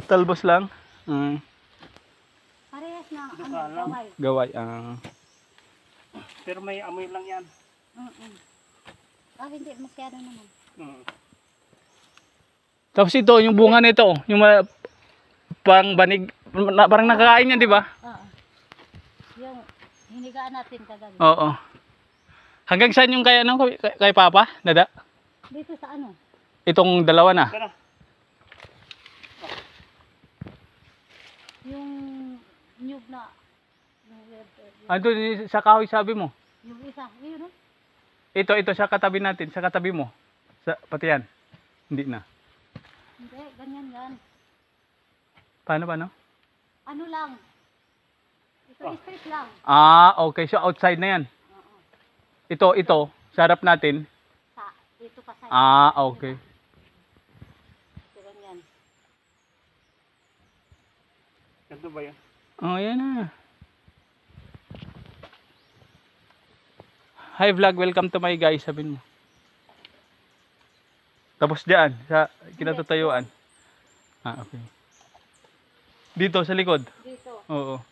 Talbos lang? Parehas na Duka lang. gaway. Gaway. Pero may amoy lang yan. Hindi masyado naman. Tapos ito, yung bunga nito, yung pang banig, parang nakakain yan, di ba? Oo. Yung hinigaan natin kagabi. Oo. Hanggang saan yung kay, ano, kay Papa? Dada? Dito sa ano? Itong dalawa na. Tara. Yung nyug na. Doon sa kahoy sabi mo. Yung isa. Yun no? Ito sa katabi natin, sa katabi mo. Pati yan. Hindi na. Hindi, ganyan yan. Paano? Ano lang. Ito straight lang. Okay. So outside na yan. Ito, sa harap natin. Dito pa sa Okay. Ito ganyan. Ganito ba yan? Yan na. Hi vlog, welcome to my guys, sabihin mo. Tapos diyan, sa kinatutuyuan. Okay. Dito sa likod. Dito. Oo.